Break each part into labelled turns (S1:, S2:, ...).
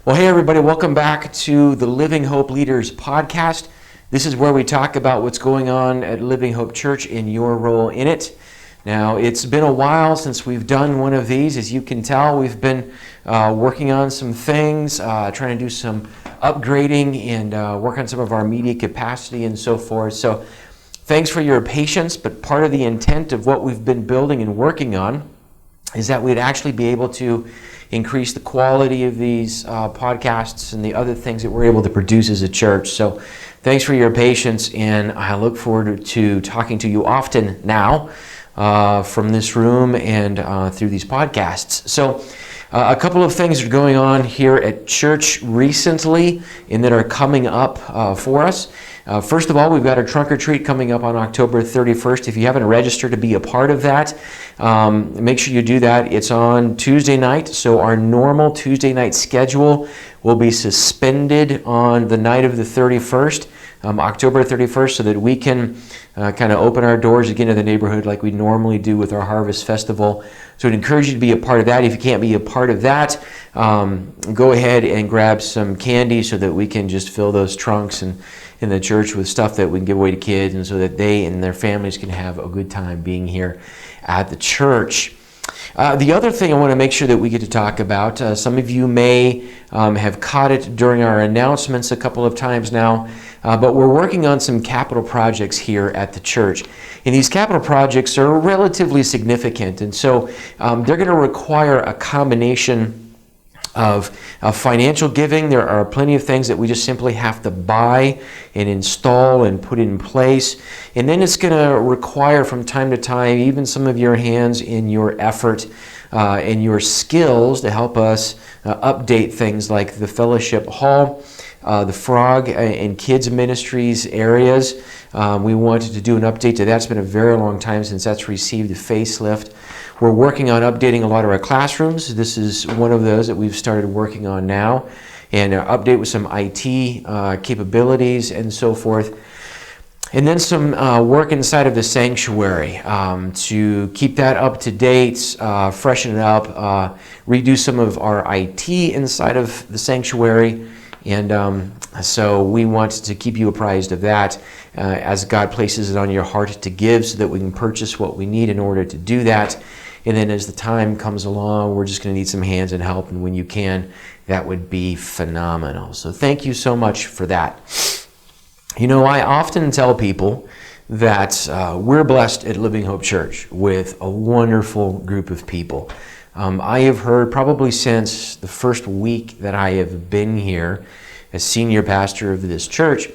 S1: Well, hey everybody, welcome back to the Living Hope Leaders podcast. This is where we talk about what's going on at Living Hope Church and your role in it. Now, it's been a while since we've done one of these. As you can tell, we've been working on some things, trying to do some upgrading and work on some of our media capacity and so forth. So thanks for your patience, but part of the intent of what we've been building and working on is that we'd actually be able to increase the quality of these podcasts and the other things that we're able to produce as a church. So thanks for your patience, and I look forward to talking to you often now from this room and through these podcasts. So a couple of things are going on here at church recently and that are coming up for us. First of all, we've got a trunk or treat coming up on October 31st. If you haven't registered to be a part of that, make sure you do that. It's on Tuesday night, so our normal Tuesday night schedule will be suspended on the night of the 31st, October 31st, so that we can kind of open our doors again to the neighborhood like we normally do with our Harvest Festival. So I'd encourage you to be a part of that. If you can't be a part of that, go ahead and grab some candy so that we can just fill those trunks and in the church with stuff that we can give away to kids, and so that they and their families can have a good time being here at the church. The other thing I want to make sure that we get to talk about, some of you may have caught it during our announcements a couple of times now, but we're working on some capital projects here at the church. And these capital projects are relatively significant, and so they're going to require a combination of financial giving. There are plenty of things that we just simply have to buy and install and put in place. And then it's going to require from time to time even some of your hands in your effort and your skills to help us update things like the fellowship hall, the Frog and Kids Ministries areas. We wanted to do an update to that. It's been a very long time since that's received a facelift. We're working on updating a lot of our classrooms. This is one of those that we've started working on now, and update with some IT capabilities and so forth. And then some work inside of the sanctuary to keep that up to date, freshen it up, redo some of our IT inside of the sanctuary. And so we want to keep you apprised of that as God places it on your heart to give, so that we can purchase what we need in order to do that. And then as the time comes along, we're just going to need some hands and help. And when you can, that would be phenomenal. So thank you so much for that. You know, I often tell people that we're blessed at Living Hope Church with a wonderful group of people. I have heard probably since the first week that I have been here as senior pastor of this church,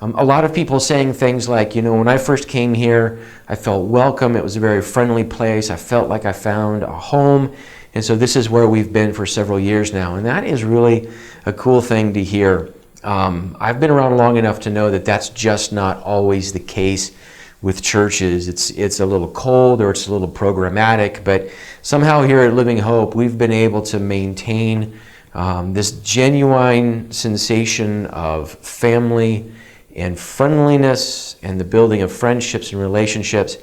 S1: a lot of people saying things like, you know, when I first came here, I felt welcome. It was a very friendly place. I felt like I found a home. And so this is where we've been for several years now. And that is really a cool thing to hear. I've been around long enough to know that that's just not always the case with churches. It's a little cold, or it's a little programmatic, but somehow here at Living Hope, we've been able to maintain this genuine sensation of family and friendliness and the building of friendships and relationships.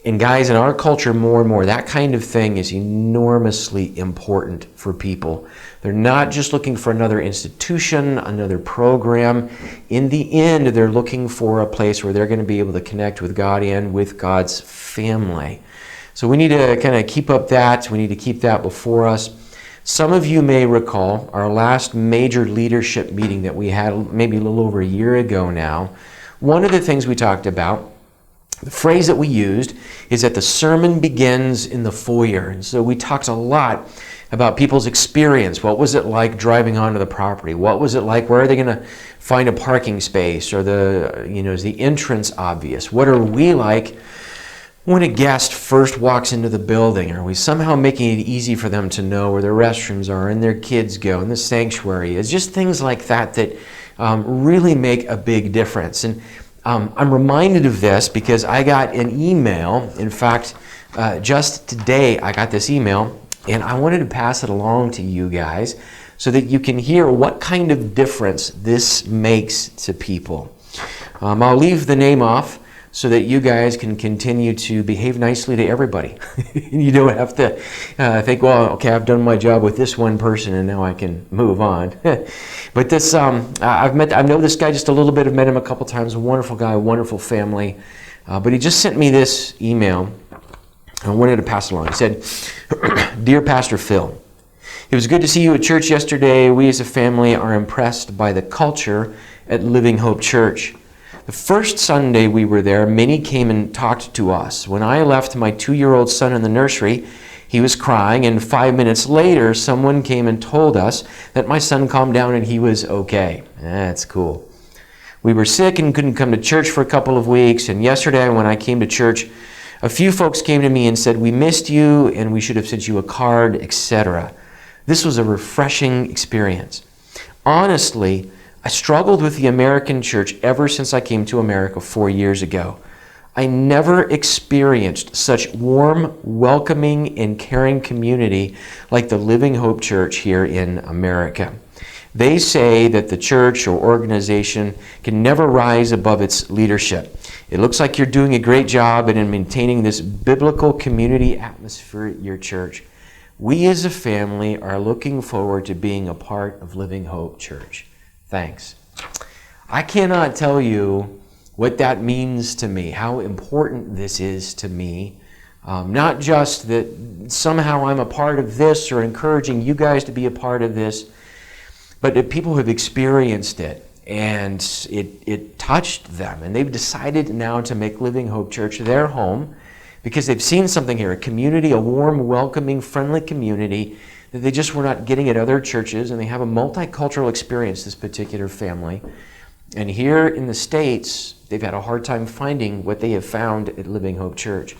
S1: And guys, in our culture more and more, that kind of thing is enormously important for people. They're not just looking for another institution, another program. In the end, they're looking for a place where they're going to be able to connect with God and with God's family. So we need to kind of keep up that. We need to keep that before us. Some of you may recall our last major leadership meeting that we had maybe a little over a year ago now. One of the things we talked about, the phrase that we used, is that the sermon begins in the foyer. And so we talked a lot about people's experience. What was it like driving onto the property? What was it like? Where are they going to find a parking space? Or is the entrance obvious? What are we like when a guest first walks into the building? Are we somehow making it easy for them to know where their restrooms are and their kids go and the sanctuary is? Just things like that really make a big difference. And I'm reminded of this because I got an email. In fact, just today I got this email, and I wanted to pass it along to you guys so that you can hear what kind of difference this makes to people. I'll leave the name off so that you guys can continue to behave nicely to everybody. You don't have to think, well, okay, I've done my job with this one person and now I can move on. But this, I know this guy just a little bit. I've met him a couple times. A wonderful guy, a wonderful family. But he just sent me this email. I wanted to pass it along. He said, "Dear Pastor Phil, it was good to see you at church yesterday. We as a family are impressed by the culture at Living Hope Church. The first Sunday we were there, many came and talked to us. When I left my 2-year-old son in the nursery, he was crying, and 5 minutes later, someone came and told us that my son calmed down and he was okay." That's cool. "We were sick and couldn't come to church for a couple of weeks, and yesterday when I came to church, a few folks came to me and said, 'We missed you and we should have sent you a card,' etc. This was a refreshing experience. Honestly, I struggled with the American church ever since I came to America 4 years ago. I never experienced such warm, welcoming, and caring community like the Living Hope Church here in America. They say that the church or organization can never rise above its leadership. It looks like you're doing a great job in maintaining this biblical community atmosphere at your church. We as a family are looking forward to being a part of Living Hope Church. Thanks." I cannot tell you what that means to me, how important this is to me. Not just that somehow I'm a part of this or encouraging you guys to be a part of this, but that people have experienced it and it touched them, and they've decided now to make Living Hope Church their home because they've seen something here, a community, a warm, welcoming, friendly community that they just were not getting at other churches, and they have a multicultural experience, this particular family. And here in the States, they've had a hard time finding what they have found at Living Hope Church.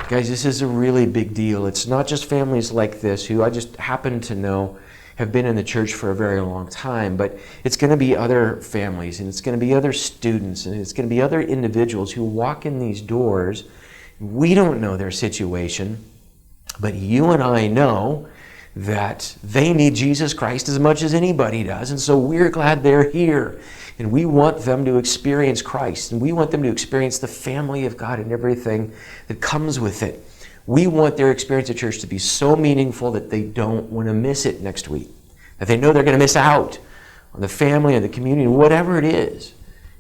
S1: Guys, this is a really big deal. It's not just families like this who I just happen to know have been in the church for a very long time, but it's going to be other families, and it's going to be other students, and it's going to be other individuals who walk in these doors. We don't know their situation, but you and I know that they need Jesus Christ as much as anybody does, and so we're glad they're here. And we want them to experience Christ, and we want them to experience the family of God and everything that comes with it. We want their experience at church to be so meaningful that they don't want to miss it next week, that they know they're going to miss out on the family or the community, whatever it is,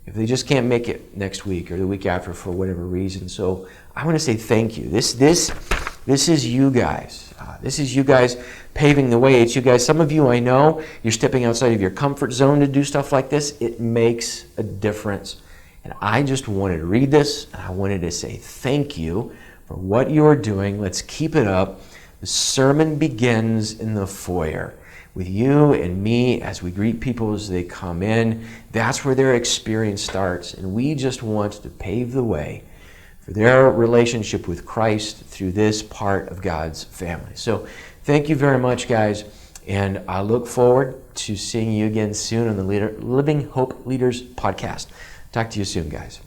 S1: if they just can't make it next week or the week after for whatever reason. So I want to say thank you. This is you guys. This is you guys paving the way. It's you guys. Some of you I know, you're stepping outside of your comfort zone to do stuff like this. It makes a difference. And I just wanted to read this, and I wanted to say thank you for what you're doing. Let's keep it up. The sermon begins in the foyer with you and me as we greet people as they come in. That's where their experience starts. And we just want to pave the way for their relationship with Christ through this part of God's family. So thank you very much, guys. And I look forward to seeing you again soon on the Living Hope Leaders podcast. Talk to you soon, guys.